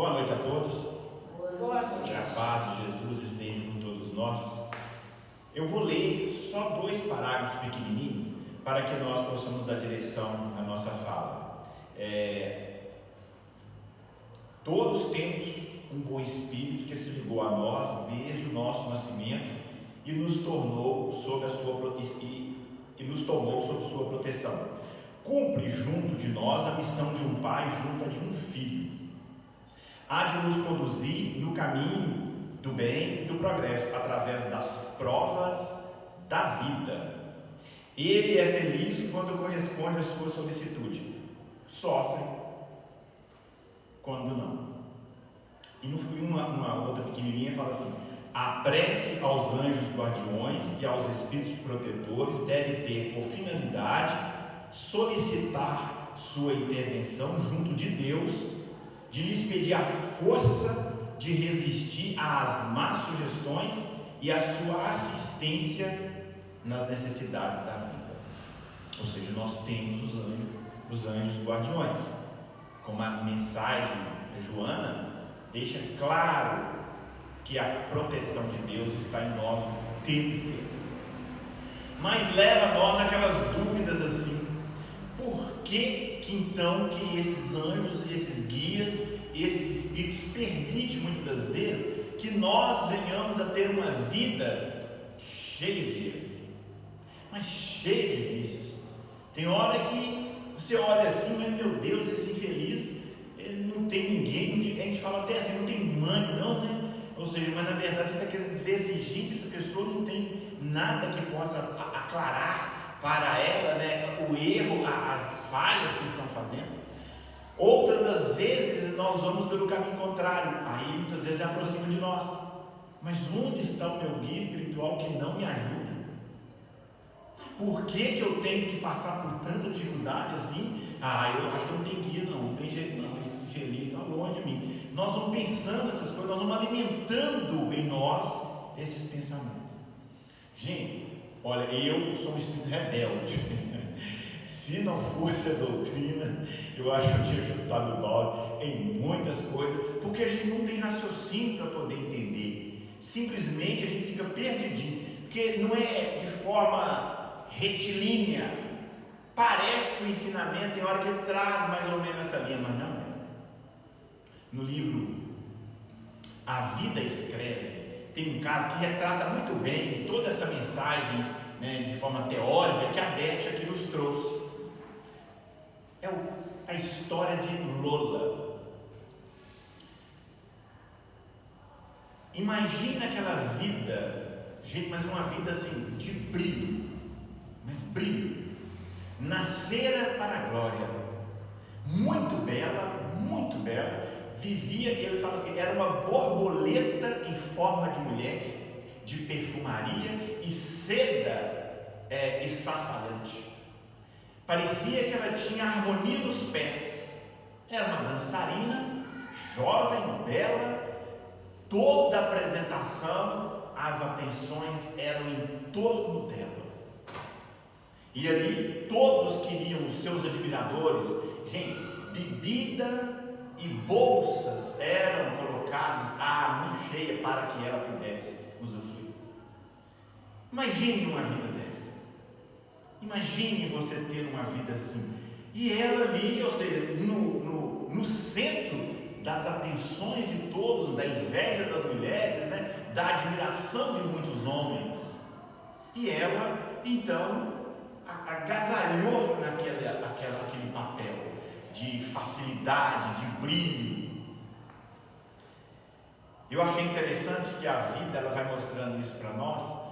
Boa noite a todos. Boa noite. Que a paz de Jesus esteja com todos nós. Eu vou ler só 2 parágrafos pequenininhos para que nós possamos dar direção à nossa fala. Todos temos um bom Espírito que se ligou a nós desde o nosso nascimento e nos tornou sob a sua nos tomou sob sua proteção. Cumpre junto de nós a missão de um pai junto a de um filho. Há de nos conduzir no caminho do bem e do progresso, através das provas da vida. Ele é feliz quando corresponde à sua solicitude, sofre quando não. E no fim, uma outra pequenininha fala assim: a prece aos anjos guardiões e aos espíritos protetores deve ter por finalidade solicitar sua intervenção junto de Deus, de lhes pedir a força de resistir às más sugestões e a sua assistência nas necessidades da vida. Ou seja, nós temos os anjos guardiões. Como a mensagem de Joana deixa claro que a proteção de Deus está em nós o tempo inteiro. Mas leva a nós aquelas dúvidas assim: por que então que esses anjos, esses guias, esses espíritos permitem muitas das vezes que nós venhamos a ter uma vida cheia de erros, mas cheia de vícios? Tem hora que você olha assim, mas meu Deus, esse infeliz, ele não tem ninguém, a gente fala até assim, não tem mãe não, né? Ou seja, mas na verdade você está querendo dizer assim: gente, essa pessoa não tem nada que possa aclarar para ela, né, o erro, as falhas que estão fazendo. Outras das vezes nós vamos pelo caminho contrário, aí muitas vezes já aproxima de nós. Mas onde está o meu guia espiritual que não me ajuda? Por que eu tenho que passar por tanta dificuldade assim? Eu acho que não tem guia não tem jeito não, esse infeliz está longe de mim. Nós vamos pensando essas coisas, nós vamos alimentando em nós esses pensamentos. Gente, olha, eu sou um espírito rebelde. Se não fosse a doutrina, eu acho que eu tinha chutado o balde em muitas coisas, porque a gente não tem raciocínio para poder entender. Simplesmente a gente fica perdidinho, porque não é de forma retilínea. Parece que o ensinamento tem hora que ele traz mais ou menos essa linha, mas não é. No livro A Vida Escreve, tem um caso que retrata muito bem toda essa mensagem, né, de forma teórica, que a Beth aqui nos trouxe. É a história de Lola. Imagina aquela vida, gente, mas uma vida assim, de brilho, mas brilho. Nascera para a glória, muito bela, vivia, ele fala assim, era uma borboleta em forma de mulher, de perfumaria e seda esfarfalante. Parecia que ela tinha harmonia nos pés. Era uma dançarina, jovem, bela. Toda a apresentação, as atenções eram em torno dela. E ali todos queriam os seus admiradores. Gente, bebida e bolsas eram colocados à mão cheia para que ela pudesse usufruir. Imagine uma vida dessa. Imagine você ter uma vida assim. E ela ali, ou seja, no centro das atenções de todos, da inveja das mulheres, né, da admiração de muitos homens. E ela, então, agasalhou aquele papel de facilidade, de brilho. Eu achei interessante que a vida ela vai mostrando isso para nós.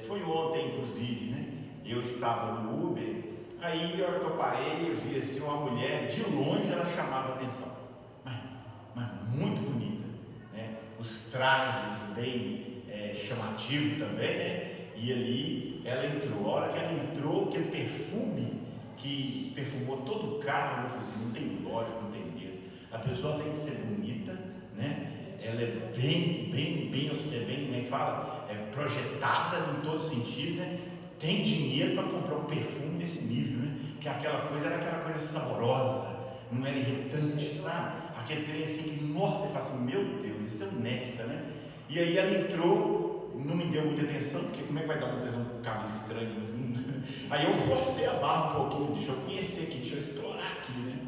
Foi ontem, inclusive, né? Eu estava no Uber, aí a hora que eu parei, eu vi assim uma mulher, de longe ela chamava atenção, mas muito bonita, né? Os trajes bem chamativos também, né? E ali ela entrou. A hora que ela entrou, aquele perfume que perfumou todo o carro, eu falei assim: não tem lógica, não tem Deus. A pessoa, além de ser bonita, né, ela é bem, como é que fala? Projetada em todo sentido, né? Tem dinheiro para comprar um perfume desse nível, né? Que aquela coisa era aquela coisa saborosa, não era irritante, sabe? aquele trem assim que, nossa, você fala assim, meu Deus, isso é um néctar, né? E aí ela entrou, não me deu muita atenção, porque como é que vai dar uma atenção com um cabo estranho? Aí eu forcei a barra um pouquinho, deixa eu conhecer aqui, deixa eu explorar aqui, né?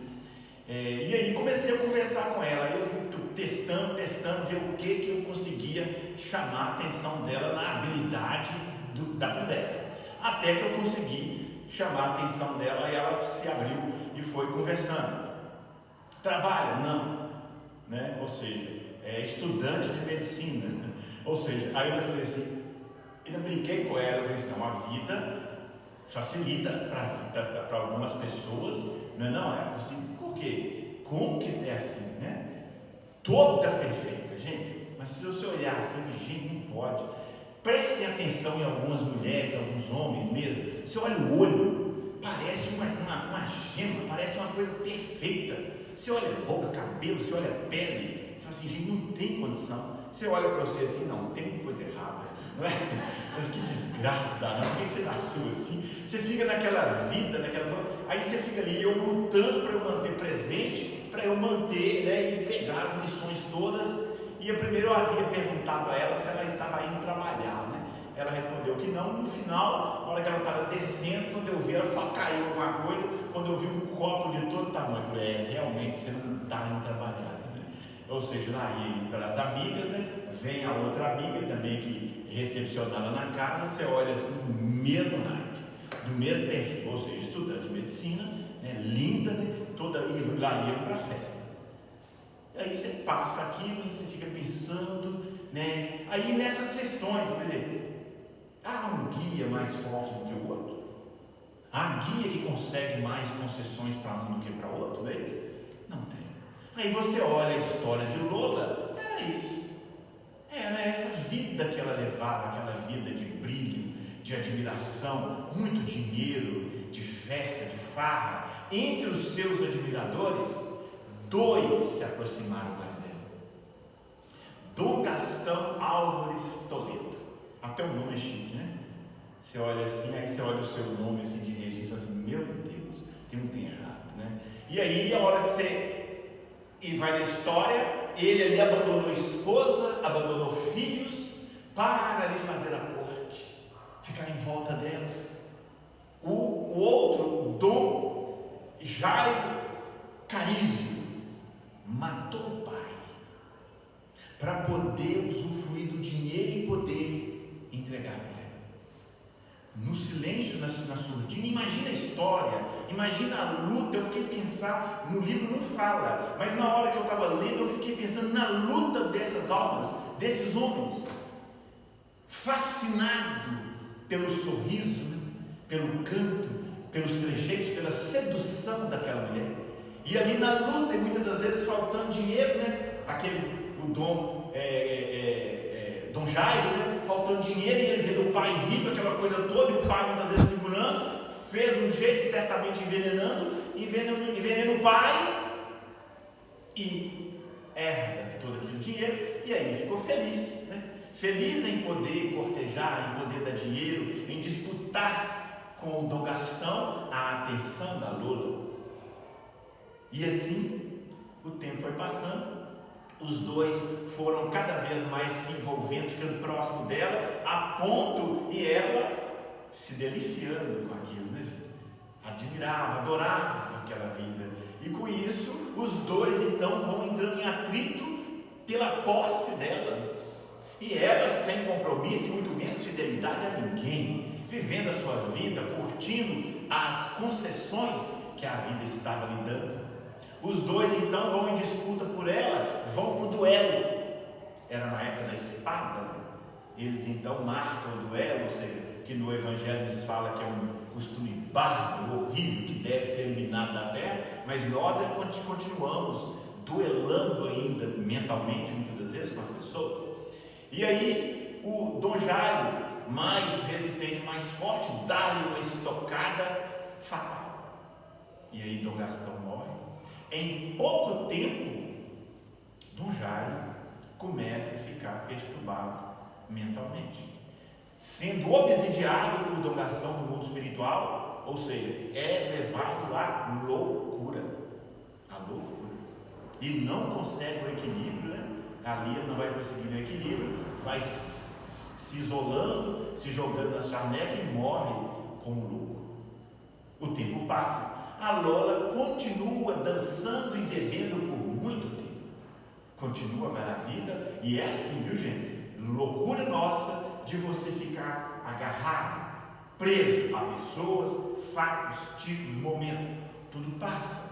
E aí comecei a conversar com ela, aí eu fui testando, ver o que eu conseguia chamar a atenção dela na habilidade da conversa. Até que eu consegui chamar a atenção dela e ela se abriu e foi conversando. Trabalha? Não. Né? Ou seja, é estudante de medicina. Ou seja, aí eu falei assim, ainda brinquei com ela, eu falei assim, não, a vida facilita para algumas pessoas, não é assim, por quê? Como que é assim, né? Toda perfeita, gente, mas se você olhar assim, gente, não pode. Prestem atenção em algumas mulheres, alguns homens mesmo, você olha o olho, parece uma gema, parece uma coisa perfeita. Você olha a boca, cabelo, você olha a pele, você fala assim, gente, não tem condição. Você olha para você assim, não, tem uma coisa errada, não é? Mas que desgraça dá, não? Por que você nasceu assim? Você fica naquela vida, aí você fica ali, eu lutando para eu manter presente, para eu manter, né, e pegar as lições todas. E primeiro eu havia perguntado a ela se ela estava indo trabalhar, né? Ela respondeu que não. No final, na hora que ela estava descendo, quando eu vi ela caiu alguma coisa, quando eu vi um copo de todo tamanho, eu falei, realmente você não está indo trabalhar, né? Ou seja, lá ia para as amigas, né? Vem a outra amiga também que recepciona ela na casa, você olha assim, do mesmo naipe, do mesmo perfil, ou seja, estudante de medicina, né? Linda, né? Toda, e lá ia para a festa. Aí você passa aquilo, você fica pensando, né? Aí nessas questões, quer dizer, há um guia mais forte do que o outro? Há guia que consegue mais concessões para um do que para o outro, não é isso? Não tem. Aí você olha a história de Lola, era isso. Era essa vida que ela levava, aquela vida de brilho, de admiração, muito dinheiro, de festa, de farra. Entre os seus admiradores, 2 se aproximaram mais dela. Dom Gastão Álvares Toledo. Até o nome é chique, né? Você olha assim, aí você olha o seu nome assim de registro e fala assim, meu Deus, tem um tem errado, né? E aí a hora que você vai na história, ele ali abandonou esposa, abandonou filhos, para lhe fazer a corte, ficar em volta dela. O outro, Dom Jairo Carísio, matou o pai para poder usufruir do dinheiro e poder entregar para ela. No silêncio, na surdina, imagina a história, imagina a luta. Eu fiquei pensando, no livro não fala, mas na hora que eu estava lendo, eu fiquei pensando na luta dessas almas, desses homens, fascinado pelo sorriso, né? Pelo canto, pelos trejeitos, pela sedução daquela mulher. E ali na luta, e muitas das vezes faltando dinheiro, né? O Dom Jairo, né? Faltando dinheiro, e ele vendo o pai rico, aquela coisa toda, e o pai muitas vezes segurando, fez um jeito, certamente envenena o pai, e herda todo aquele dinheiro, e aí ficou feliz, né? Feliz em poder cortejar, em poder dar dinheiro, em disputar com o Dom Gastão a atenção da Lola. E assim o tempo foi passando, os dois foram cada vez mais se envolvendo, ficando próximo dela, a ponto e ela se deliciando com aquilo, né, gente? Admirava, adorava aquela vida, e com isso os dois então vão entrando em atrito pela posse dela, e ela sem compromisso e muito menos fidelidade a ninguém, vivendo a sua vida, curtindo as concessões que a vida estava lhe dando. Os dois então vão em disputa por ela, vão para o duelo. Era na época da espada, né? Eles então marcam o duelo, ou seja, que no Evangelho nos fala que é um costume bárbaro, horrível, que deve ser eliminado da terra, mas nós continuamos duelando ainda mentalmente, muitas das vezes, com as pessoas. E aí o Dom Jairo, mais resistente, mais forte, dá-lhe uma estocada fatal. E aí Dom Gastão morre. Em pouco tempo, Dom Jairo começa a ficar perturbado mentalmente, sendo obsidiado por Dom Gastão no mundo espiritual, ou seja, é levado à loucura. A loucura. e não consegue o equilíbrio, né? Ali ele não vai conseguir o equilíbrio, vai se isolando, se jogando na charneca e morre como louco. O tempo passa, a Lola continua dançando e bebendo por muito tempo, continua, vai na vida, e é assim, viu gente? Loucura nossa de você ficar agarrado, preso a pessoas, fatos, títulos, momentos, tudo passa.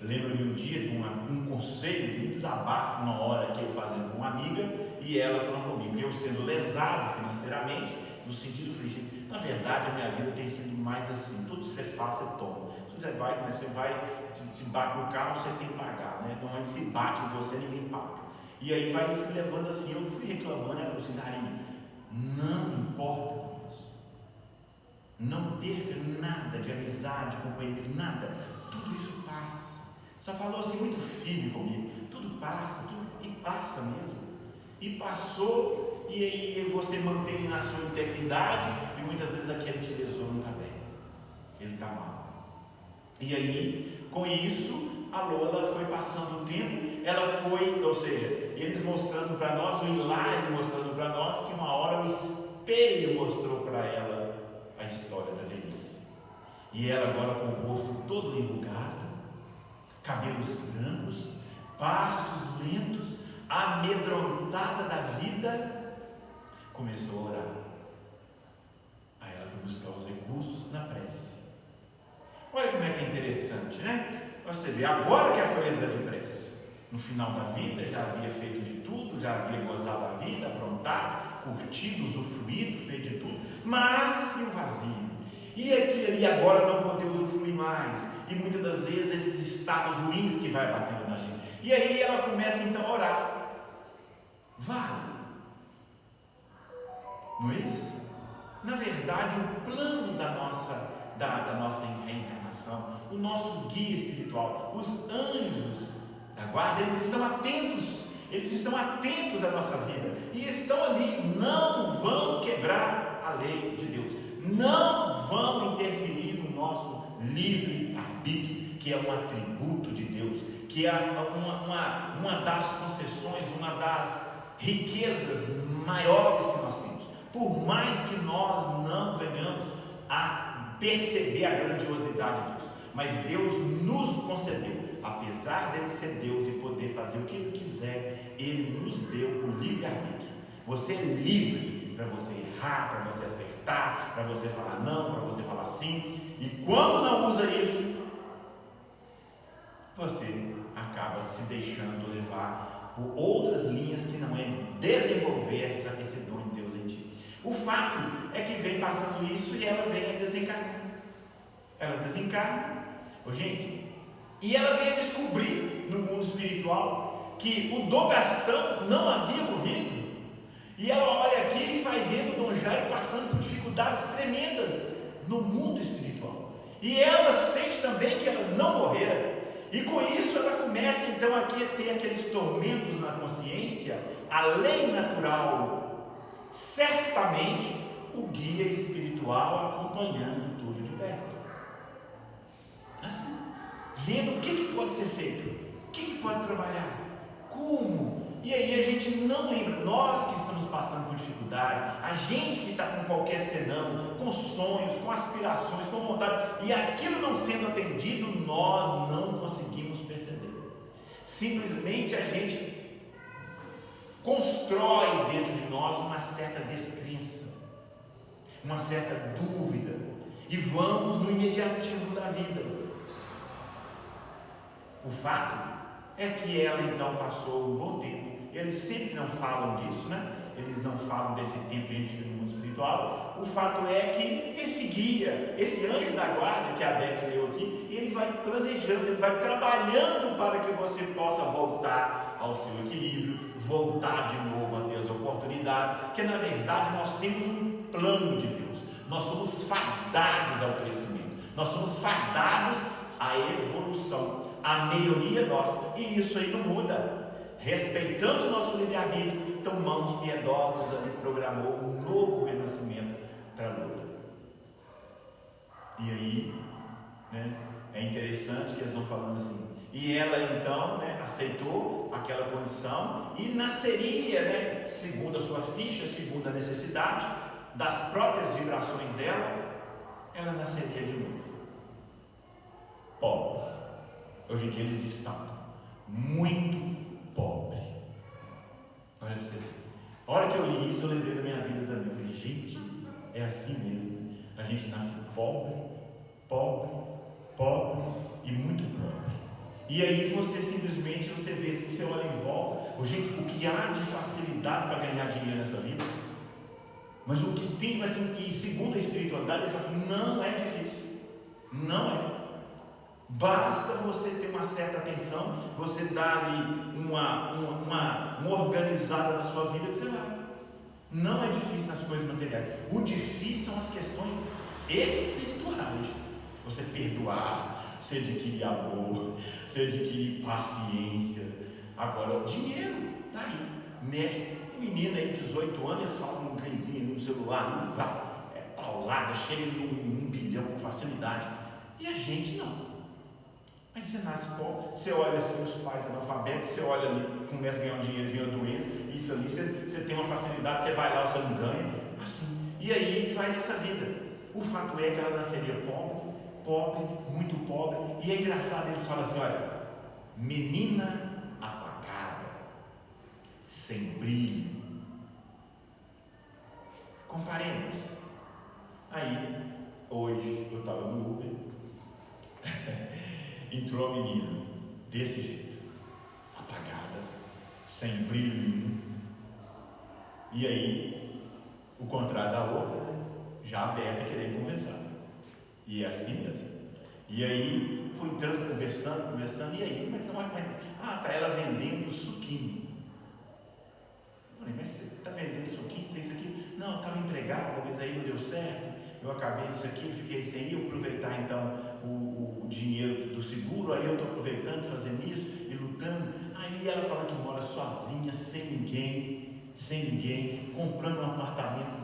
Eu lembro-me um dia de um conselho, um desabafo, uma hora que eu fazendo com uma amiga, e ela falando comigo, eu sendo lesado financeiramente, no sentido, falei, na verdade a minha vida tem sido mais assim, tudo que você faz, você toma. Você vai, né, se bate no carro, você tem que pagar, né? Normalmente se bate em você, ninguém paga. E aí eu fui levando assim, eu fui reclamando, ela falou assim, Darinho, não importa, moço, não perca nada de amizade, companheiros, nada, tudo isso passa. Só falou assim muito firme comigo, tudo passa, e passa mesmo, e passou, e aí você mantém na sua integridade, e muitas vezes aquele te lesou, não está bem, ele está mal. E aí, com isso, a Lola foi passando o tempo, ela foi, ou seja, eles mostrando para nós, o Hilário mostrando para nós, que uma hora o espelho mostrou para ela a história da velhice. E ela agora com o rosto todo enrugado, cabelos brancos, passos lentos, amedrontada da vida, começou a orar. Aí ela foi buscar os recursos na prece. Olha como é que é interessante, né? Você vê, agora que ela foi lembrar de prece. No final da vida, já havia feito de tudo, já havia gozado da vida, aprontado, curtido, usufruído, feito de tudo, mas e o vazio? E aquilo ali agora não poder usufruir mais, e muitas das vezes esses estados ruins que vai batendo na gente. E aí ela começa então a orar. Vale, não é isso? Na verdade, o plano da nossa reencarnação, o nosso guia espiritual, os anjos da guarda, eles estão atentos à nossa vida, e estão ali, não vão quebrar a lei de Deus, não vão interferir no nosso livre-arbítrio, que é um atributo de Deus, que é uma das concessões, uma das riquezas maiores que nós temos. Por mais que nós não venhamos a perceber a grandiosidade de Deus, mas Deus nos concedeu, apesar dele ser Deus e poder fazer o que ele quiser, ele nos deu o livre-arbítrio. Você é livre para você errar, para você acertar, para você falar não, para você falar sim, e quando não usa isso, você acaba se deixando levar por outras linhas que não é desenvolver esse dom de Deus em ti. O fato é que vem passando isso e ela vem a desencarnar. Ela desencarna, gente, e ela vem a descobrir no mundo espiritual que o Dom Gastão não havia morrido. E ela olha aqui e vai vendo o Dom Jairo passando por dificuldades tremendas no mundo espiritual. E ela sente também que ela não morrera. E com isso ela começa então aqui a ter aqueles tormentos na consciência, a lei natural, certamente o guia espiritual acompanhando tudo de perto. Assim, vendo o que pode ser feito, o que pode trabalhar, como. E aí a gente não lembra, nós que estamos passando por dificuldade, a gente que está com qualquer senão, com sonhos, com aspirações, com vontade, e aquilo não sendo atendido, nós não conseguimos perceber. Simplesmente a gente constrói dentro de nós uma certa descrença, uma certa dúvida, e vamos no imediatismo da vida. O fato é que ela então passou um bom tempo. Eles sempre não falam disso, né? Eles não falam desse tempo entre no mundo espiritual. O fato é que esse guia, esse anjo da guarda que a Beth leu aqui, ele vai planejando, ele vai trabalhando para que você possa voltar ao seu equilíbrio, voltar de novo a ter as oportunidades, porque na verdade nós temos um plano de Deus. Nós somos fadados ao crescimento, nós somos fadados à evolução, à melhoria nossa, e isso aí não muda. Respeitando o nosso livre-arbítrio, então mãos piedosas ali programou um novo renascimento para a Lula. E aí, né, é interessante que eles vão falando assim, E ela então, né, aceitou aquela condição e nasceria, né, segundo a sua ficha, segundo a necessidade, das próprias vibrações dela, ela nasceria de novo. Pobre. Hoje em dia eles destacam. Muito pobre. Olha pra você ver. A hora que eu li isso, eu lembrei da minha vida também. Eu falei, gente, é assim mesmo. A gente nasce pobre, pobre, pobre e muito pobre. E aí você simplesmente, você vê, se você olha em volta, gente, o que há de facilidade para ganhar dinheiro nessa vida? Mas o que tem, assim, e segundo a espiritualidade, eles falam assim, não é difícil. Não é. Basta você ter uma certa atenção, você dá ali uma organizada na sua vida, que você vai. Não é difícil nas coisas materiais. O difícil são as questões espirituais. Você perdoar, você adquirir amor, você adquirir paciência. Agora, o dinheiro, tá aí. Mexe. Menina aí, 18 anos, eles fazem um trenzinho no celular, é paulada, chega de 1 bilhão com facilidade. E a gente não. Aí você nasce pobre, você olha assim os pais analfabetos, você olha ali, começa a ganhar um dinheiro, vem uma doença, isso ali, você tem uma facilidade, você vai lá, você não ganha, assim. E aí vai nessa vida. O fato é que ela nasceria pobre, pobre, muito pobre, e é engraçado, eles falam assim, olha, menina apagada, sem brilho. Comparemos. Aí, hoje, eu estava no Uber, entrou a menina, desse jeito, apagada, sem brilho nenhum, e aí, o contrário da outra, já aberta, querendo conversar, e é assim mesmo. E aí, fui entrando, conversando, e aí, como é que tá? Tá ela vendendo suquinho. Eu falei, mas você está vendendo suquinho, tem isso aqui? Não, estava empregada, mas aí não deu certo, eu acabei nisso aqui, fiquei sem ir, aproveitar então o dinheiro do seguro, aí eu estou aproveitando, fazendo isso e lutando. Aí ela fala que mora sozinha, sem ninguém, comprando um apartamento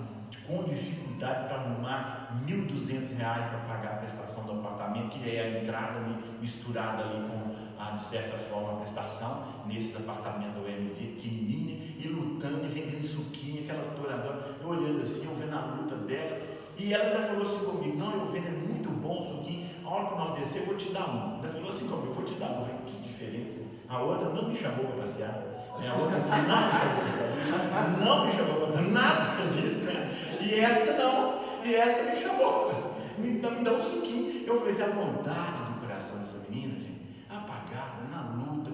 com dificuldade para arrumar R$1.200 para pagar a prestação do apartamento, que é a entrada misturada ali com de certa forma a prestação nesse apartamento OMV pequenininho, e lutando e vendendo suquinho, aquela doutora, eu olhando assim, eu vendo a luta dela, e ela ainda falou assim comigo, não, eu vendo, é muito bom o suquinho, a hora que nós descer eu vou te dar um. Ela falou assim comigo, eu vou te dar um. Eu falei, que diferença. A outra não me chamou para passear, a outra não me chamou para passear, não me chamou para passear, nada disso, né? E essa me chamou, me dá um suquinho. Eu falei assim, a vontade do coração dessa menina, gente, apagada, na luta,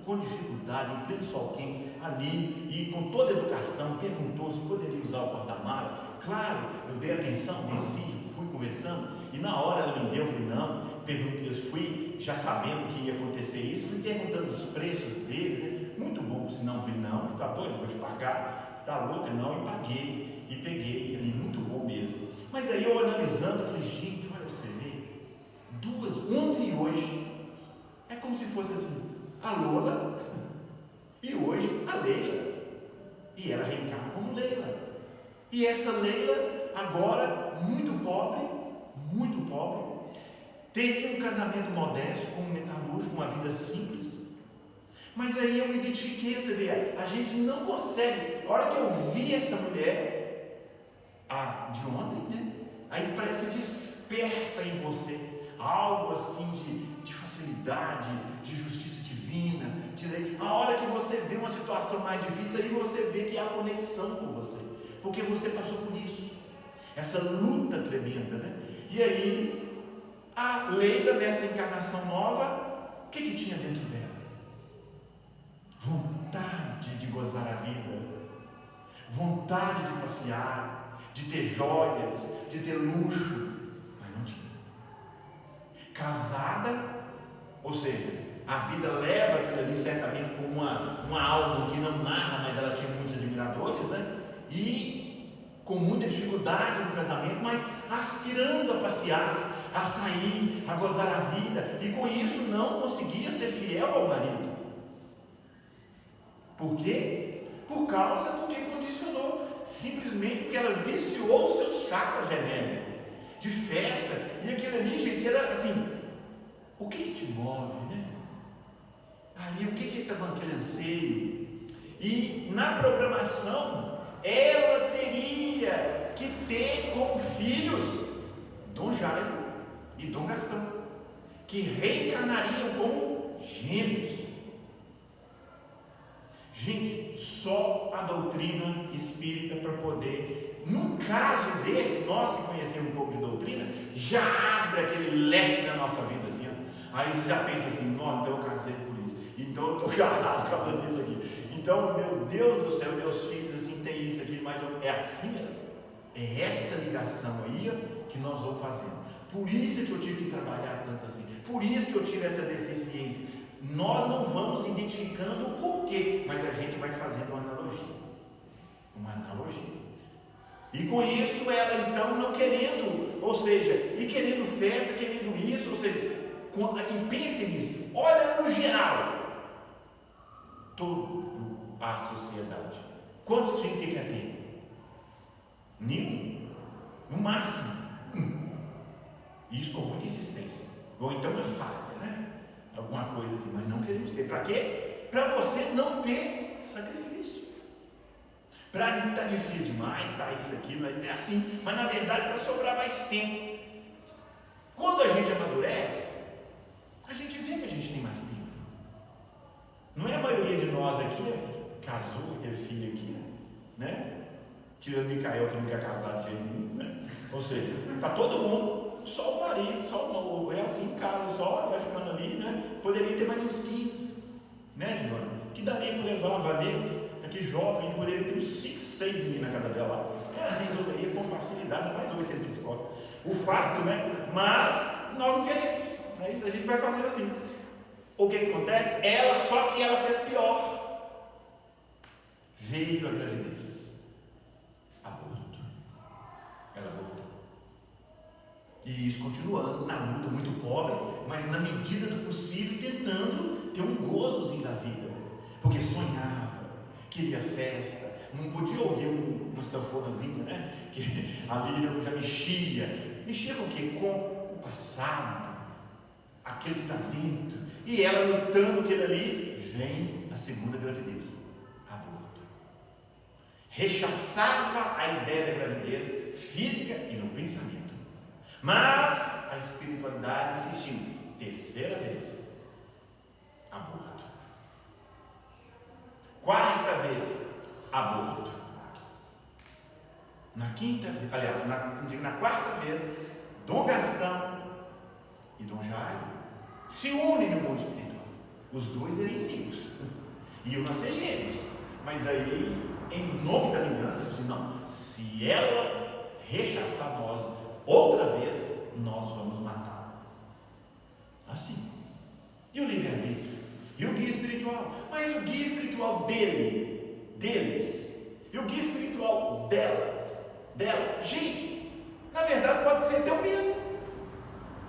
com dificuldade, em pleno sol quente, ali, e com toda a educação, perguntou se poderia usar o porta-mala. Claro, eu dei atenção, desci, fui conversando, e na hora ela me deu, eu falei, não, eu fui já sabendo que ia acontecer isso, fui perguntando os preços dele, né? Muito bom, por sinal, eu falei, não, ele está doido, vou te pagar, está louca, não, e paguei, e peguei, ali, muito bom mesmo. Mas aí eu analisando, eu falei, gente, olha você ver, duas, ontem e hoje, é como se fosse assim, a Lola e hoje a Leila, e ela reencarna como Leila, e essa Leila agora muito pobre, teria um casamento modesto com um metalúrgico, uma vida simples, mas aí eu me identifiquei, você vê, a gente não consegue, a hora que eu vi essa mulher, de ontem, né, aí parece que desperta em você algo assim de facilidade, de justiça divina, de lei. A hora que você vê uma situação mais difícil, aí você vê que há conexão com você, porque você passou por isso, essa luta tremenda, né? E aí, a Leila, nessa encarnação nova, o que tinha dentro dela? Vontade de gozar a vida, vontade de passear, de ter joias, de ter luxo, mas não tinha. Casada, ou seja, a vida leva aquilo ali certamente com uma alma que não narra, mas ela tinha muitos admiradores, né? E com muita dificuldade no casamento, mas aspirando a passear, a sair, a gozar a vida, e com isso não conseguia ser fiel ao marido. Por quê? Por causa do que condicionou, simplesmente porque ela viciou os seus chakras genésicos, de festa, e aquilo ali, gente, era assim, o que te move, né? ali o que ele estava aquele anseio. E na programação, ela teria que ter como filhos Dom Jairo e Dom Gastão, que reencarnariam como gêmeos. Gente, só a doutrina espírita para poder, num caso desse, nós que conhecemos um pouco de doutrina, já abre aquele leque na nossa vida assim, ó. Aí já pensa assim, não, então eu casei por isso, então eu estou casado por causa disso aqui, então, meu Deus do céu, meus filhos assim, tem isso aqui, mas é assim mesmo, é essa ligação aí que nós vamos fazendo. Por isso que eu tive que trabalhar tanto assim, por isso que eu tive essa deficiência. Nós não vamos identificando o porquê, mas a gente vai fazendo uma analogia. Uma analogia. E com isso ela então não querendo, ou seja, e querendo festa, querendo isso, ou seja, e pense nisso, olha no geral, toda a sociedade. Quantos filhos que quer ter? Nenhum. No máximo. Isso com muita insistência. Ou então é falha, né? Alguma coisa assim, mas não queremos ter. Para quê? Para você não ter sacrifício. Para estar difícil demais, está isso aqui, é assim, mas na verdade para sobrar mais tempo. Quando a gente amadurece, a gente vê que a gente tem mais tempo. Não é a maioria de nós aqui casou, teve filho aqui, né? Tirando o Micael que não quer casar de jeito nenhum, né? Ou seja, está todo mundo. Só o marido, só o assim em casa, só vai ficando ali, né? Poderia ter mais uns 15, né, Giovana? Que daria para levar uma Vanessa, aqui jovem, poderia ter uns 5, 6 meninos na casa dela lá. Ela resolveria com facilidade, mais hoje sendo psicóloga. O fato, né? Mas nós não queremos, é isso, a gente vai fazendo assim. O que acontece? Ela, só que ela fez pior. Veio a gravidez. Aborto. Ela abortou. E isso continuando na luta, muito pobre, mas na medida do possível tentando ter um gozozinho da vida, porque sonhava, queria festa, não podia ouvir uma sanfonazinha, né? Que ali já mexia com o quê? Com o passado, aquele que está dentro, e ela lutando aquilo ali, vem a segunda gravidez, aborto. Rechaçava a ideia da gravidez física e no pensamento. Mas a espiritualidade insistiu. Terceira vez, aborto. Quarta vez, aborto. Na quinta vez, aliás, na quarta vez, Dom Gastão e Dom Jairo se unem no mundo espiritual. Os dois eram inimigos. Iam nascer gêmeos. Mas aí, em nome da vingança, disse, não, se ela rechaçar nós outra vez, nós vamos matar. Assim. E o livre-arbítrio? E o guia espiritual? Mas o guia espiritual deles, e o guia espiritual dela, gente, na verdade pode ser até o mesmo.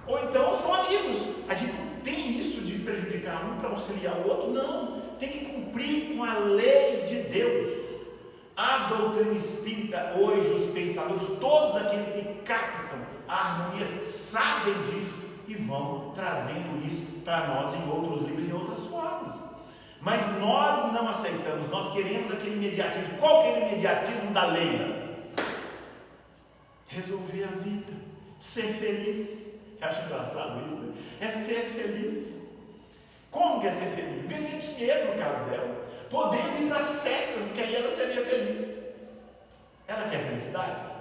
Ou então são amigos. A gente não tem isso de prejudicar um para auxiliar o outro, não. Tem que cumprir com a lei de Deus. A doutrina espírita, hoje, os pensadores, todos aqueles que captam a harmonia, sabem disso e vão trazendo isso para nós em outros livros e em outras formas. Mas nós não aceitamos, nós queremos aquele imediatismo. Qual que é o imediatismo da lei? Resolver a vida, ser feliz. Eu acho engraçado isso, né? É ser feliz. Como que é ser feliz? Ganhar dinheiro no caso dela, podendo ir para as festas, porque aí ela seria feliz. Ela quer felicidade?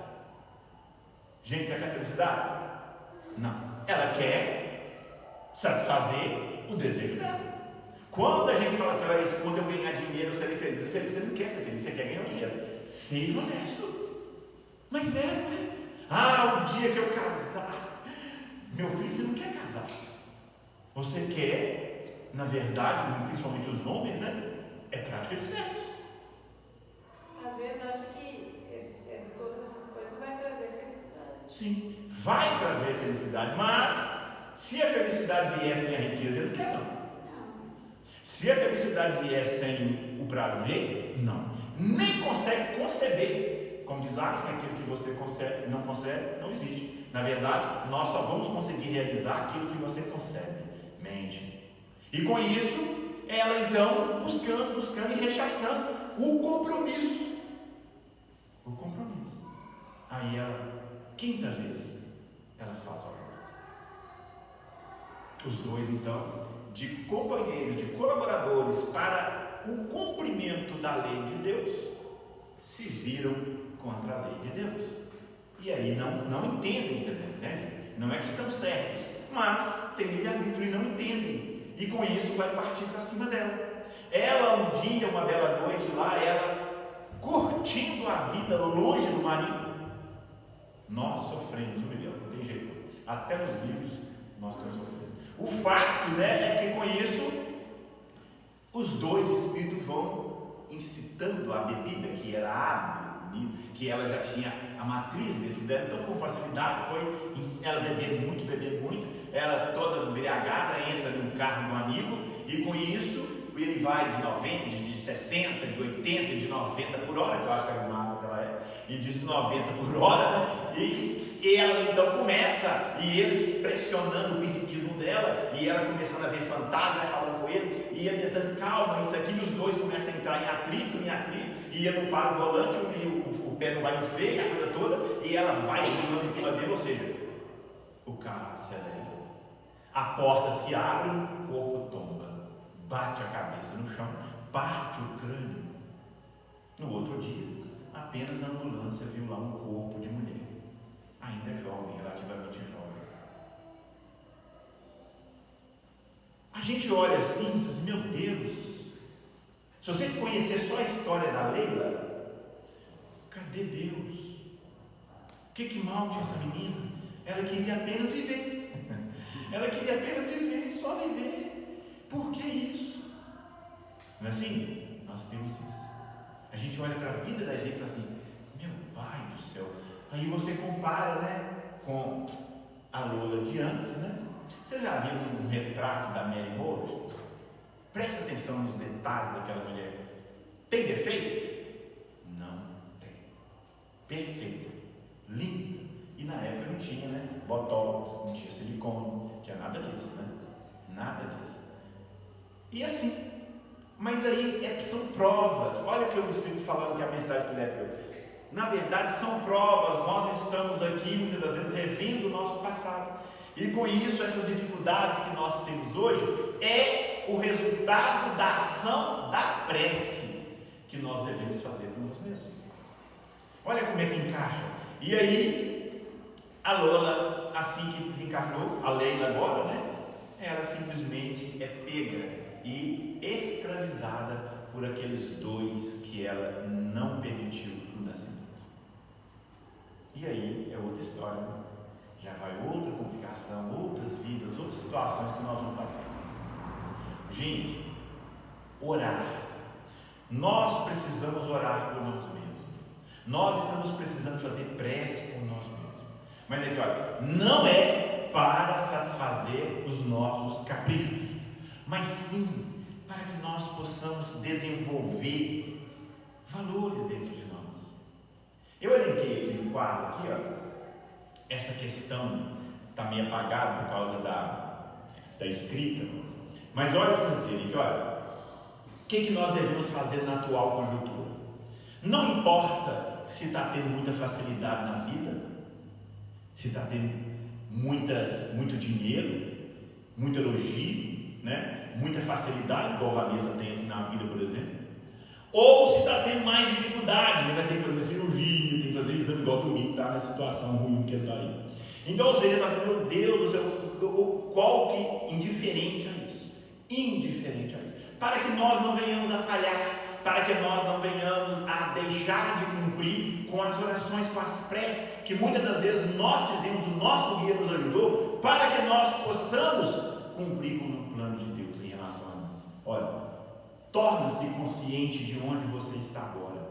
Gente, ela quer felicidade? Não. Ela quer satisfazer o desejo dela. Quando a gente fala assim, quando eu ganhar dinheiro eu serei feliz. Você não quer ser feliz, você quer ganhar dinheiro. Seja honesto. Mas não é? O dia que eu casar. Meu filho, você não quer casar. Você quer, na verdade, principalmente os homens, né? É prática de sexo. Às vezes acho que todas essas coisas vai trazer felicidade. Sim, vai trazer felicidade, mas se a felicidade vier sem a riqueza, ele não quer não. Se a felicidade vier sem o prazer, não. Nem consegue conceber. Como diz Einstein, aquilo que você não consegue, não existe. Na verdade, nós só vamos conseguir realizar aquilo que você consegue. Mente. E com isso, ela então buscando e rechaçando o compromisso. O compromisso. Aí ela, quinta vez, ela faz a oferta. Os dois então, de companheiros, de colaboradores para o cumprimento da lei de Deus, se viram contra a lei de Deus. E aí não entendem também, né? Não é que estão certos, mas têm livre-arbítrio e não entendem. E com isso vai partir para cima dela. Ela um dia, uma bela noite lá, ela curtindo a vida longe do marido. Nós sofremos, não tem jeito. Até nos livros nós estamos sofrendo. O fato, né, é que com isso os dois espíritos vão incitando a bebida, que era hábil, que ela já tinha a matriz dentro dela, então com facilidade foi ela beber muito, ela toda embriagada entra no carro do amigo e com isso ele vai de 90, de 60, de 80, de 90 por hora, que eu acho que era o máximo que ela é, e de 90 por hora, né? E ela então começa, e eles pressionando o psiquismo dela, e ela começando a ver fantasma, falando com ele, e ele tentando calma, isso aqui, e os dois começam a entrar em atrito, e ele não para o volante, e o pé não vai no freio, a coisa toda, e ela vai pulando em cima dele, ou seja, o carro acelera, a porta se abre, o corpo tomba, bate a cabeça no chão, parte o crânio. No outro dia, apenas a ambulância viu lá um corpo de mulher, ainda jovem, relativamente jovem. A gente olha assim e fala assim, meu Deus, se você conhecer só a história da Leila, cadê Deus? O que mal tinha essa menina? Ela queria apenas viver. Ela queria apenas viver, só viver. Por que isso? Não é assim? Nós temos isso. A gente olha para a vida da gente e fala assim, meu Pai do céu. Aí você compara, né, com a Lola de antes, né? Você já viu um retrato da Mary Moore? Presta atenção nos detalhes daquela mulher. Tem defeito? Não tem. Perfeita, linda. E na época não tinha, né? Botox, não tinha silicone, não tinha nada disso, né? Nada disso. E assim, mas aí são provas. Olha o que o Espírito falando, que a mensagem que ele é. Na verdade são provas. Nós estamos aqui muitas das vezes revendo o nosso passado. E com isso, essas dificuldades que nós temos hoje é o resultado da ação da prece que nós devemos fazer por nós mesmos. Olha como é que encaixa. E aí, a Lola, assim que desencarnou, a Leila agora, né? Ela simplesmente é pega e escravizada por aqueles dois que ela não permitiu no nascimento. E aí é outra história, né? Já vai outra complicação, outras vidas, outras situações que nós vamos passar. Gente, orar. Nós precisamos orar por nós mesmos. Nós estamos precisando fazer prece por nós mesmos. Mas aqui, olha, não é para satisfazer os nossos caprichos, mas sim para que nós possamos desenvolver valores dentro de nós. Eu elenquei aqui no quadro, aqui, ó, essa questão está meio apagada por causa da escrita, mas olha para vocês verem que, olha, o que nós devemos fazer na atual conjuntura? Não importa se está tendo muita facilidade na vida, se está tendo muito dinheiro, muito elogio, né? Muita facilidade, igual a Vanessa tem assim na vida, por exemplo, ou se está tendo mais dificuldade, né? Vai ter que fazer cirurgia, tem que fazer exame, igual o que está na situação ruim que ele está aí. Então, ou seja, ele fala assim, meu Deus do céu, qual que indiferente a isso? Indiferente a isso. Para que nós não venhamos a falhar, para que nós não venhamos a deixar de cumprir com as orações, com as preces, que muitas das vezes nós fizemos, o nosso guia nos ajudou, para que nós possamos cumprir com o plano de Deus em relação a nós. Olha, torna-se consciente de onde você está agora,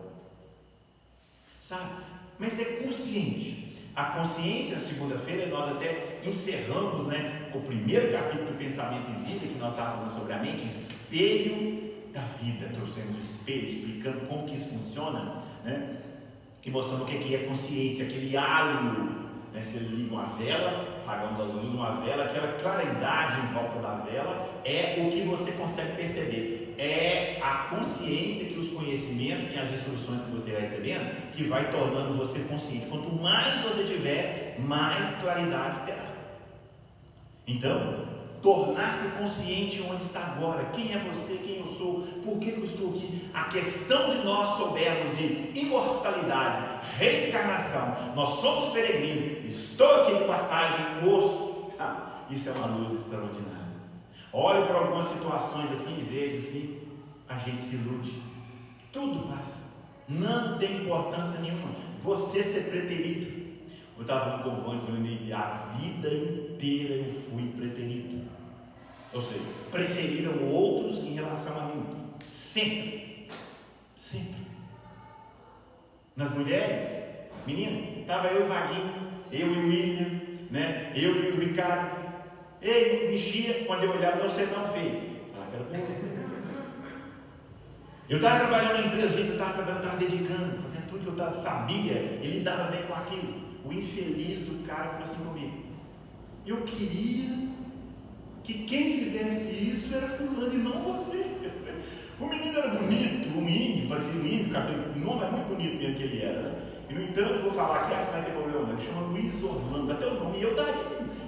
sabe? Mas é consciente. A consciência, segunda-feira, nós até encerramos, né, o primeiro capítulo do Pensamento e Vida, que nós estávamos falando sobre a mente, o espelho da vida. Trouxemos o espelho, explicando como que isso funciona, né? E mostrando o que é consciência, aquele halo né? Você liga uma vela, apagamos as luzes, uma vela, aquela claridade em volta da vela é o que você consegue perceber. É a consciência que os conhecimentos, que as instruções que você vai recebendo, que vai tornando você consciente. Quanto mais você tiver, mais claridade terá. Então, tornar-se consciente onde está agora, quem é você, quem eu sou, por que eu estou aqui. A questão de nós soubermos de imortalidade, reencarnação, nós somos peregrinos, estou aqui de passagem, moço, isso é uma luz extraordinária. Olho para algumas situações assim e vejo assim, a gente se ilude, tudo passa, não tem importância nenhuma, você ser preterido. Eu estava falando com o Vânia, falando, a vida inteira eu fui preterido. Ou seja, preferiram outros em relação a mim. Sempre. Sempre. Nas mulheres, menino, estava eu e o Vaguinho, eu e o William, né? Eu e o Ricardo. Ei, mexia, quando eu olhava, não sei não, feio. Eu estava trabalhando na empresa, gente, eu estava trabalhando, estava dedicando, fazendo tudo que eu sabia, e lidava bem com aquilo. O infeliz do cara falou assim comigo: eu queria que quem fizesse isso era fulano e não você. O menino era bonito, um índio, parecia um índio, o nome é muito bonito mesmo que ele era, né? E no entanto, vou falar aqui, acho que não vai ter problema não, ele chama Luiz Orlando, até o nome, e eu daria.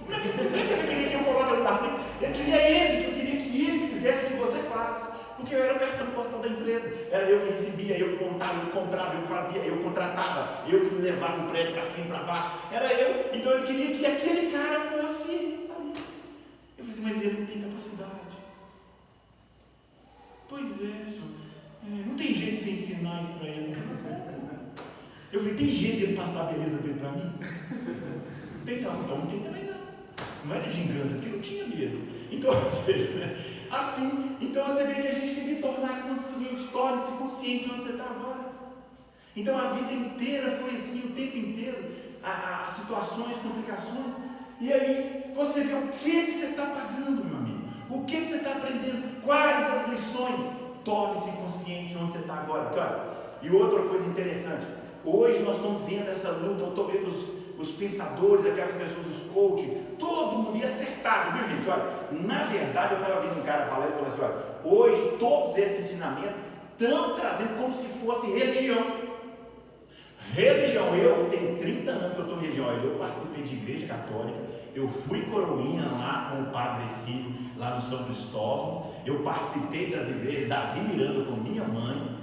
Não é que eu queria que eu coloque ele na frente, eu queria ele, que eu queria que ele fizesse o que você faz. Porque eu era o cartão postal da empresa, era eu que recebia, eu que montava, eu que comprava, eu que fazia, eu contratava, eu que levava o prédio para cima e para baixo, era eu. Então eu queria que aquele cara fosse ali. Eu falei, mas ele não tem capacidade. Pois é, senhor, não tem jeito de você ensinar isso para ele. Eu falei, tem jeito de ele passar a beleza dele para mim? Tem não, então não tem também não. Não era de vingança, porque não tinha mesmo. Então, ou seja, assim, então você vê que a gente tem que tornar consciente, torne-se consciente onde você está agora. Então a vida inteira foi assim, o tempo inteiro, as situações, complicações, e aí você vê o que você está pagando, meu amigo, o que você está aprendendo, quais as lições. Torne-se consciente onde você está agora. Porque, olha, e outra coisa interessante, hoje nós estamos vendo essa luta, eu estou vendo os pensadores, aquelas pessoas, os coaches, todo mundo ia acertado, viu gente? Olha, na verdade eu estava vendo um cara falando e falou assim: olha, hoje todos esses ensinamentos estão trazendo como se fosse religião. Religião, eu tenho 30 anos que eu estou em religião, eu participei de igreja católica, eu fui coroinha lá com o Padre Ciro, lá no São Cristóvão, eu participei das igrejas Davi Miranda com minha mãe,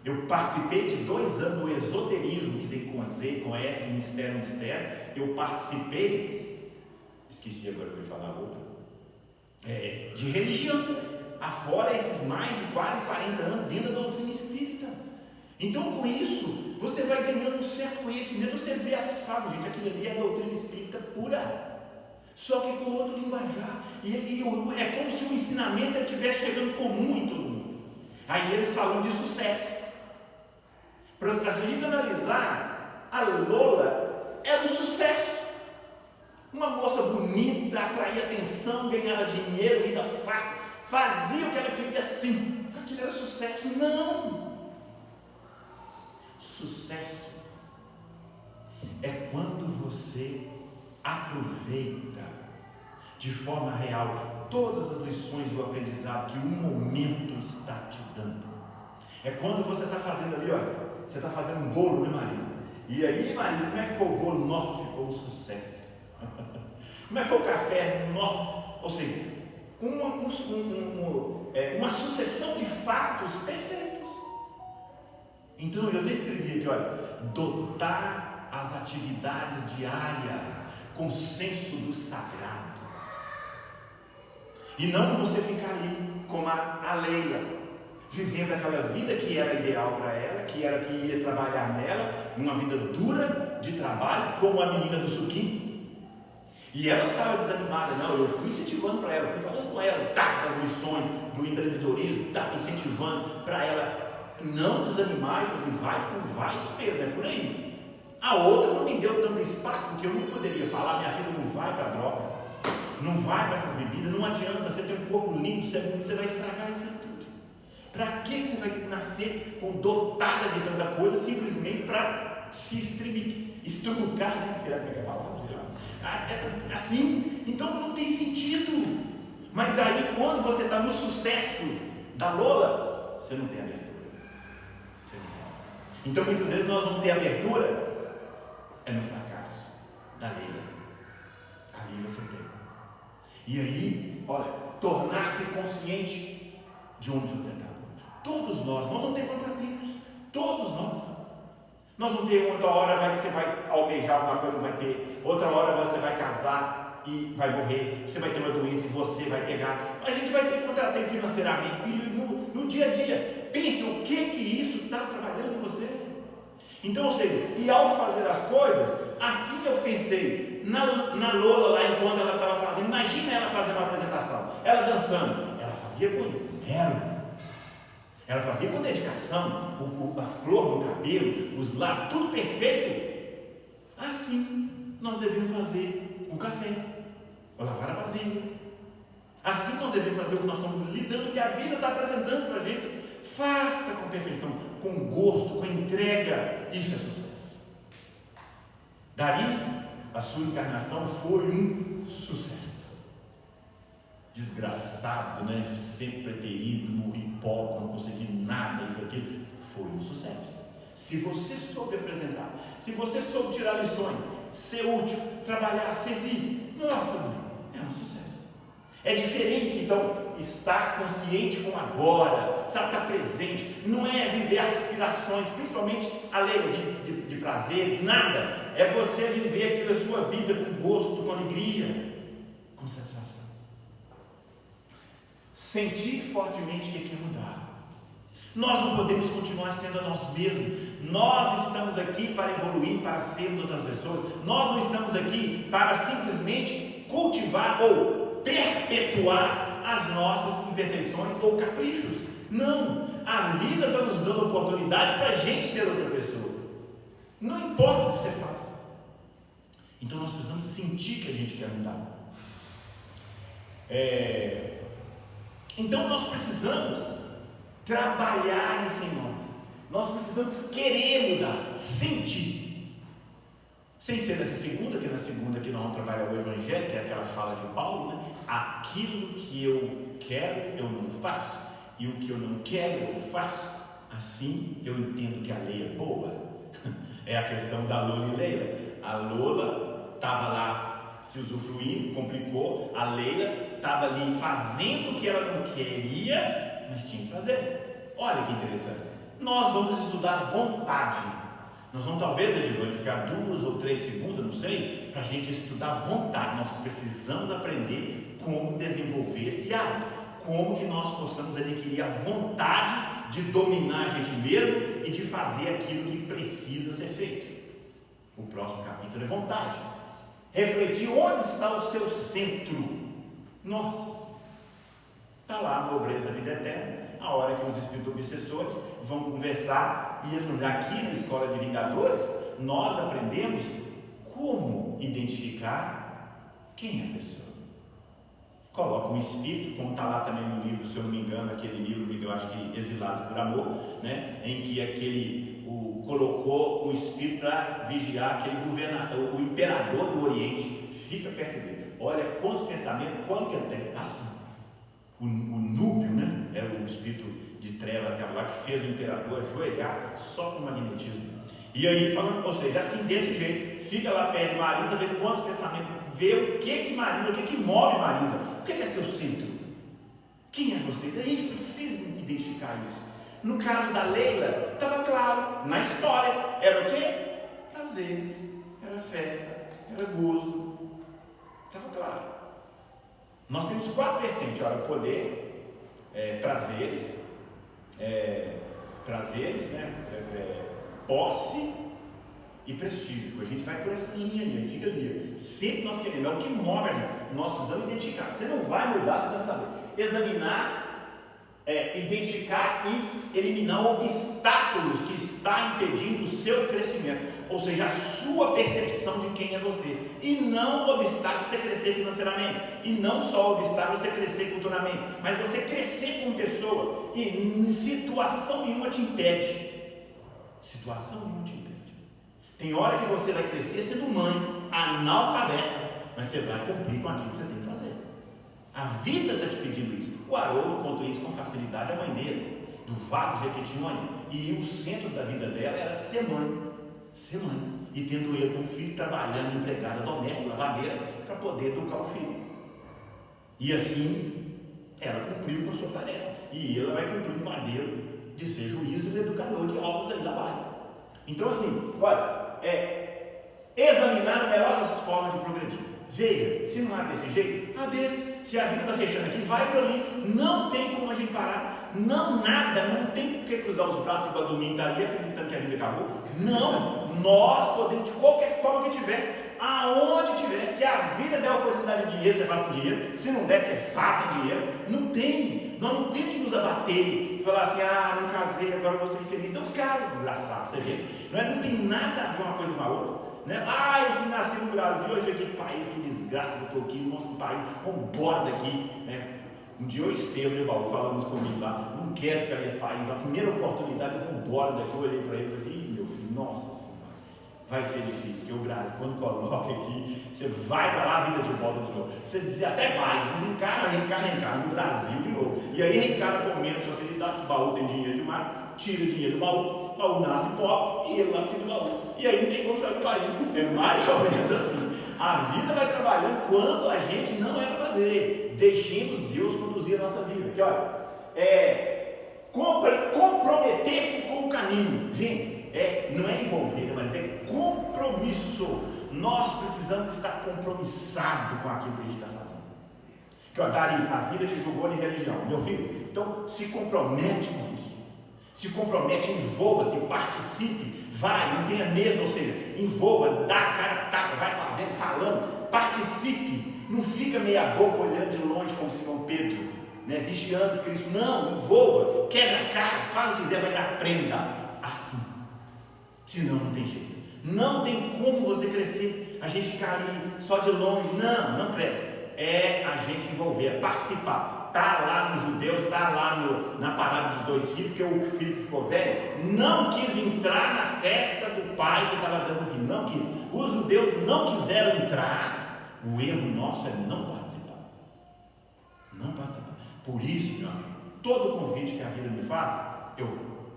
eu participei de 2 anos do esoterismo, que tem com Z, com S, mistério, eu participei, esqueci agora que eu ia falar outra, de religião, afora esses mais de quase 40 anos dentro da doutrina espírita. Então com isso, você vai ganhando um certo conhecimento, você vê as falas, gente, aquilo ali é a doutrina espírita pura, só que com outro linguajar, e é como se o ensinamento estivesse chegando comum em todo mundo. Aí eles falam de sucesso. Para a gente analisar, a Lola era um sucesso. Uma moça bonita, atraía atenção, ganhava dinheiro, vida fácil, fazia o que ela queria sim. Aquilo era sucesso? Não! Sucesso é quando você aproveita de forma real todas as lições do aprendizado que o momento está te dando. É quando você está fazendo ali, olha, você está fazendo um bolo, né, Marisa? E aí, Marisa, como é que ficou o bolo? Nossa, ficou um sucesso. Como é que foi o café? Nossa, ou seja, uma sucessão de fatos perfeitos. Então eu descrevi aqui, olha, dotar as atividades diárias com senso do sagrado. E não você ficar ali como a Leila, vivendo aquela vida que era ideal para ela, que era que ia trabalhar nela, uma vida dura de trabalho, como a menina do suquinho. E ela não estava desanimada, não, eu fui incentivando para ela, fui falando com ela, das lições do empreendedorismo, incentivando para ela não desanimar, e falar assim, vai isso mesmo, é por aí. A outra não me deu tanto espaço, porque eu não poderia falar, minha filha não vai para a droga, não vai para essas bebidas, não adianta, você tem um corpo limpo, você vai estragar isso aí tudo. Para que você vai nascer dotada de tanta coisa, simplesmente para se estrucar, né? Será que é a palavra? Assim, então não tem sentido. Mas aí, quando você está no sucesso da Lola, você não tem abertura. Então, muitas vezes nós vamos ter abertura no fracasso da Leila. Ali você tem. E aí, olha, tornar-se consciente de onde você está. Todos nós vamos ter contratempos. Todos nós. Nós vamos ter outra hora você vai almejar alguma coisa, não vai ter. Outra hora você vai casar e vai morrer. Você vai ter uma doença e você vai pegar. A gente vai ter contratempo financeiramente. E no dia a dia, pense o que isso está trabalhando em você. Então, ou seja, e ao fazer as coisas, assim eu pensei na Lola lá enquanto ela estava fazendo. Imagina ela fazendo uma apresentação, ela dançando. Ela fazia com esmero. Ela fazia com dedicação, a flor no cabelo, os lábios, tudo perfeito. Assim nós devemos fazer o café, ou lavar a vasilha. Assim nós devemos fazer o que nós estamos lidando, que a vida está apresentando para a gente. Faça com perfeição, com gosto, com entrega. Isso é sucesso. Daí, a sua encarnação foi um sucesso. Desgraçado, né? Sempre preterido, morri pobre, não consegui nada, isso aqui foi um sucesso. Se você soube apresentar, se você soube tirar lições, ser útil, trabalhar, servir, nossa mãe, é um sucesso. É diferente, então, estar consciente com agora, sabe, estar presente, não é viver aspirações, principalmente além de prazeres, nada, é você viver aquilo da sua vida com gosto, com alegria, com satisfação. Sentir fortemente que quer mudar. Nós não podemos continuar sendo a nós mesmos. Nós estamos aqui para evoluir, para sermos outras pessoas. Nós não estamos aqui para simplesmente cultivar ou perpetuar as nossas imperfeições ou caprichos. Não, a vida está nos dando oportunidade para a gente ser outra pessoa. Não importa o que você faça. Então nós precisamos sentir que a gente quer mudar. Então nós precisamos trabalhar isso em nós. Nós precisamos querer mudar, sentir. Sem ser nessa segunda, que na segunda aqui nós vamos trabalhar o Evangelho, que é aquela fala de Paulo, né? Aquilo que eu quero, eu não faço, e o que eu não quero, eu faço. Assim eu entendo que a lei é boa. É a questão da Lola e Leila. A Lola estava lá se usufruindo, complicou. A Leila estava ali fazendo o que ela não queria, mas tinha que fazer. Olha que interessante. Nós vamos estudar vontade. Nós vamos talvez ficar 2 ou 3 segundos, não sei, para a gente estudar vontade. Nós precisamos aprender como desenvolver esse hábito, como que nós possamos adquirir a vontade de dominar a gente mesmo e de fazer aquilo que precisa ser feito. O próximo capítulo é vontade. Refletir onde está o seu centro. Nossa, está lá a nobreza da vida eterna. A hora que os espíritos obsessores vão conversar e eles vão dizer, aqui na escola de vingadores nós aprendemos como identificar quem é a pessoa. Coloca um espírito, como está lá também no livro, se eu não me engano, aquele livro, eu acho que Exilados por Amor, né? Em que colocou o espírito para vigiar aquele governador, o imperador do Oriente, fica perto dele, olha quantos pensamentos, quanto que ele tem, assim. O Núbio, né? Era o espírito de treva até lá que fez o imperador ajoelhar só com magnetismo. E aí, falando, ou seja, assim desse jeito, fica lá perto de Marisa, vê quantos pensamentos, vê o que Marisa, o que move Marisa, o que é seu centro? Quem é você? A gente precisa identificar isso. No caso da Leila, estava claro, na história, era o quê? Prazeres, era festa, era gozo, estava claro. Nós temos 4 vertentes, olha, poder, prazeres, né? Posse e prestígio. A gente vai por essa linha aí, fica ali. Sempre nós queremos, é o que move a gente. Nós precisamos identificar. Você não vai mudar se você não saber. Examinar, identificar e eliminar obstáculos que está impedindo o seu crescimento. Ou seja, a sua percepção de quem é você. E não o obstáculo de você crescer financeiramente. E não só o obstáculo de você crescer culturalmente. Mas você crescer como pessoa. E situação nenhuma te impede. Situação nenhuma te impede. Tem hora que você vai crescer sendo mãe, analfabeta, mas você vai cumprir com aquilo que você tem que fazer. A vida está te pedindo isso. O Haroldo contou isso com facilidade, a mãe dele, do Vale de Jequitinhonha, e o centro da vida dela era ser mãe. Ser mãe. E tendo ele como filho, trabalhando empregada doméstica, lavadeira, para poder educar o filho. E assim, ela cumpriu com a sua tarefa. E ela vai cumprir com a dele de ser juiz e educador de obras aí da Vale. Então assim, olha, examinar numerosas formas de progredir. Veja, se não há desse jeito, há desse. Se a vida está fechando aqui, vai por ali. Não tem como a gente parar. Não, nada. Não tem por que cruzar os braços igual domingo está ali acreditando que a vida acabou. Não. Nós podemos, de qualquer forma que tiver, aonde tiver. Se a vida der a oportunidade de dinheiro, você faz com dinheiro. Se não der, você faz sem dinheiro. Não tem. Nós não temos que nos abater e falar assim, não casei, agora eu vou ser infeliz. Então, casa, desgraçado, você vê. Não tem nada a ver uma coisa com a outra. Né? Eu nasci no Brasil, hoje aqui, que país, que desgraça que eu estou aqui, nosso país, vamos embora daqui. Né? Um dia eu esteve no baú falando isso comigo lá, não quero ficar nesse país, a primeira oportunidade eu vou embora daqui. Eu olhei para ele e falei assim, meu filho, nossa senhora, vai ser difícil, porque o Brasil, quando coloca aqui, você vai para lá, a vida de volta de novo. Você diz, até vai, desencarna, reencarna no Brasil de novo. E aí reencarna com menos facilidade, o baú tem dinheiro demais, tira o dinheiro do baú, o baú nasce pobre e ele lá fica do baú. E aí não tem como sair do país. É mais ou menos assim. A vida vai trabalhando quando a gente não é para fazer. Deixemos Deus conduzir a nossa vida. Aqui, olha, comprometer-se com o caminho. Gente, não é envolver, mas é compromisso. Nós precisamos estar compromissados com aquilo que a gente está fazendo. Aqui, olha, Dari, a vida te julgou de religião. Meu filho, então se compromete com isso. Se compromete, envolva-se, participe, vai, não tenha medo, ou seja, envolva, dá a cara, tapa, vai fazendo, falando, participe, não fica meia boca olhando de longe como Simão Pedro, né, vigiando Cristo, não, envolva, quebra a cara, fala o que quiser, mas aprenda assim, senão não tem jeito, não tem como você crescer, a gente ficar ali só de longe, não cresce, é a gente envolver, é participar. Está lá nos judeus, está lá na parábola dos 2 filhos, porque o filho que ficou velho não quis entrar na festa do pai que estava dando o filho, não quis. Os judeus não quiseram entrar. O erro nosso é não participar. Não participar. Por isso, meu amigo, todo convite que a vida me faz, eu vou.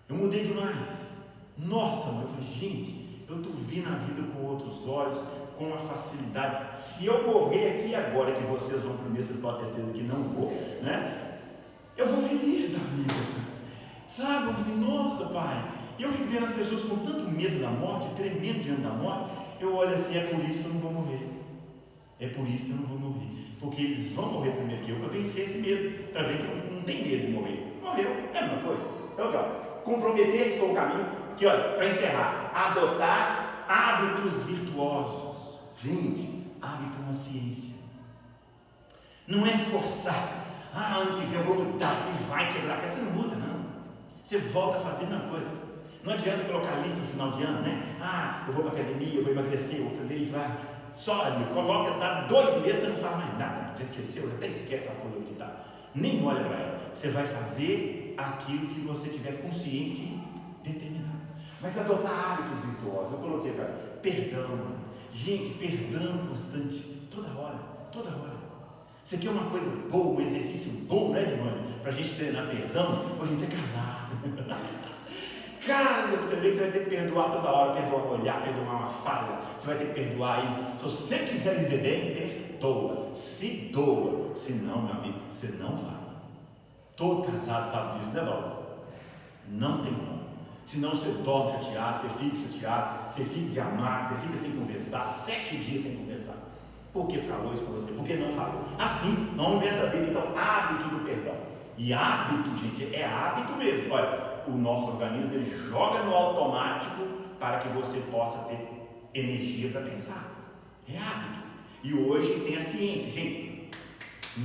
Eu mudei demais. Nossa, eu falei, gente, eu estou vendo a vida com outros olhos, com uma facilidade. Se eu morrer aqui agora, que vocês vão primeiro, vocês podem ter certeza que não vou, né? Eu vou feliz da vida, sabe? Eu vou assim, nossa, pai. E eu fico vendo as pessoas com tanto medo da morte, tremendo diante da morte. Eu olho assim, é por isso que eu não vou morrer. É por isso que eu não vou morrer. Porque eles vão morrer primeiro que eu, para vencer esse medo, para ver que não tem medo de morrer. Morreu, é a mesma coisa. Então, comprometer-se com o caminho, que olha, para encerrar, adotar hábitos virtuosos. Gente, hábito é uma ciência. Não é forçar. Ano que vem eu vou mudar e vai quebrar. Você não muda, não. Você volta a fazer a mesma coisa. Não adianta colocar lista no final de ano, né? Eu vou para academia, eu vou emagrecer, eu vou fazer isso. Só ali, coloca, dá 2 meses, você não faz mais nada. Já esqueceu, até esquece a folha que está. Nem olha para ela. Você vai fazer aquilo que você tiver consciência e determinado. Mas adotar hábitos virtuosos. Eu coloquei, perdão. Gente, perdão constante, toda hora. Você quer uma coisa boa, um exercício bom, né, demônio? Para a gente treinar perdão, hoje a gente é casar. Casa, você vê que você vai ter que perdoar toda hora, perdoar um olhar, perdoar uma fala, você vai ter que perdoar isso. Se você quiser viver bem, perdoa, se doa, senão, meu amigo, você não vai. Todo casado sabe disso, né, Paulo? Não tem como. Senão você dorme chateado, você fica chateado, você fica de amargo, você fica sem conversar, 7 dias sem conversar. Por que falou isso com você? Por que não falou? Assim, não vem essa vida, então, hábito do perdão. E hábito, gente, é hábito mesmo. Olha, o nosso organismo, ele joga no automático para que você possa ter energia para pensar. É hábito. E hoje tem a ciência, gente,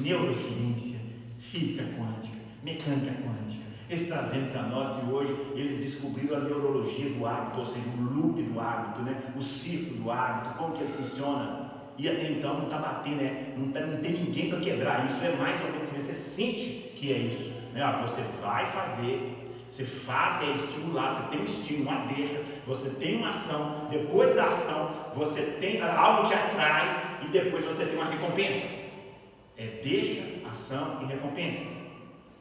neurociência, física quântica, mecânica quântica, eles trazendo para nós que hoje eles descobriram a neurologia do hábito, ou seja, o loop do hábito, né? O ciclo do hábito, como que ele funciona. E até então não está batendo, né? Não tem ninguém para quebrar isso, é mais ou menos, você sente que é isso, né? Você vai fazer, Você faz, é estimulado, você tem um estímulo, uma deixa, você tem uma ação, depois da ação, você tem algo te atrai e depois você tem uma recompensa. É deixa, ação e recompensa.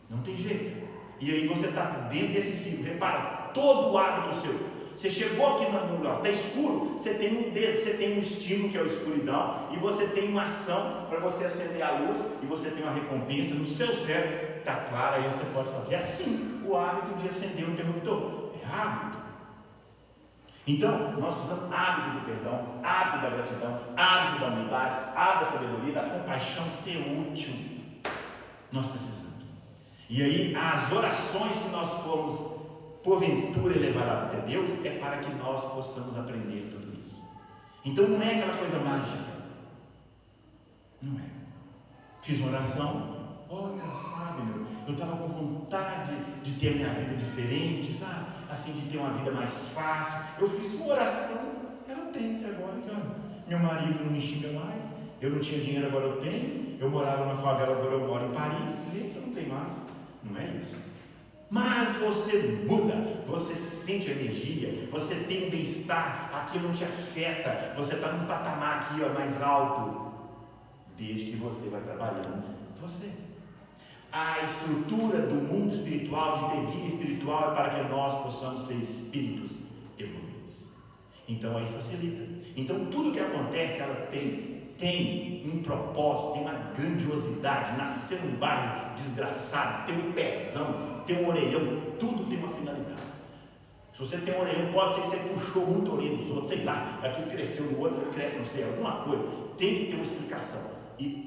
Não tem jeito. E aí você está dentro desse ciclo. Repara, todo o hábito seu. Você chegou aqui no lugar, está escuro, você tem um estímulo que é a escuridão, e você tem uma ação para você acender a luz, e você tem uma recompensa no seu cérebro, está claro, aí você pode fazer. É assim o hábito de acender o interruptor. É hábito. Então, nós precisamos hábito do perdão, hábito da gratidão, hábito da humildade, hábito da sabedoria, da compaixão, ser útil. Nós precisamos. E aí, as orações que nós formos porventura elevar até Deus, é para que nós possamos aprender tudo isso. Então não é aquela coisa mágica. Não é. Fiz uma oração, engraçado, eu estava com vontade de ter a minha vida diferente, sabe? Assim, de ter uma vida mais fácil. Eu fiz uma oração, ela tem agora, meu marido não me xinga mais, eu não tinha dinheiro, agora eu tenho, eu morava na favela, agora eu moro em Paris, gente, eu não tenho mais. Não é isso. Mas você muda, você sente energia, você tem um bem-estar, aquilo não te afeta, você está num patamar aqui mais alto, desde que você vai trabalhando você. A estrutura do mundo espiritual, de ter vida espiritual, é para que nós possamos ser espíritos evoluídos. Então aí facilita. Então tudo que acontece, ela tem um propósito, tem uma grandiosidade. Nasceu num bairro desgraçado, tem um pezão, tem um orelhão, tudo tem uma finalidade. Se você tem um orelhão, pode ser que você puxou muito a orelha dos outros, sei lá, aquilo cresceu no outro, cresce, não sei, alguma coisa. Tem que ter uma explicação. E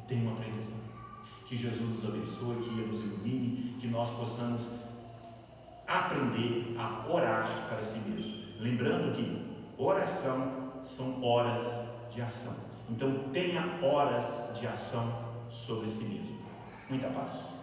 tem uma aprendizagem. Que Jesus nos abençoe, que Ele nos ilumine, que nós possamos aprender a orar para si mesmo. Lembrando que oração são horas de ação. Então tenha horas de ação sobre si mesmo. Muita paz.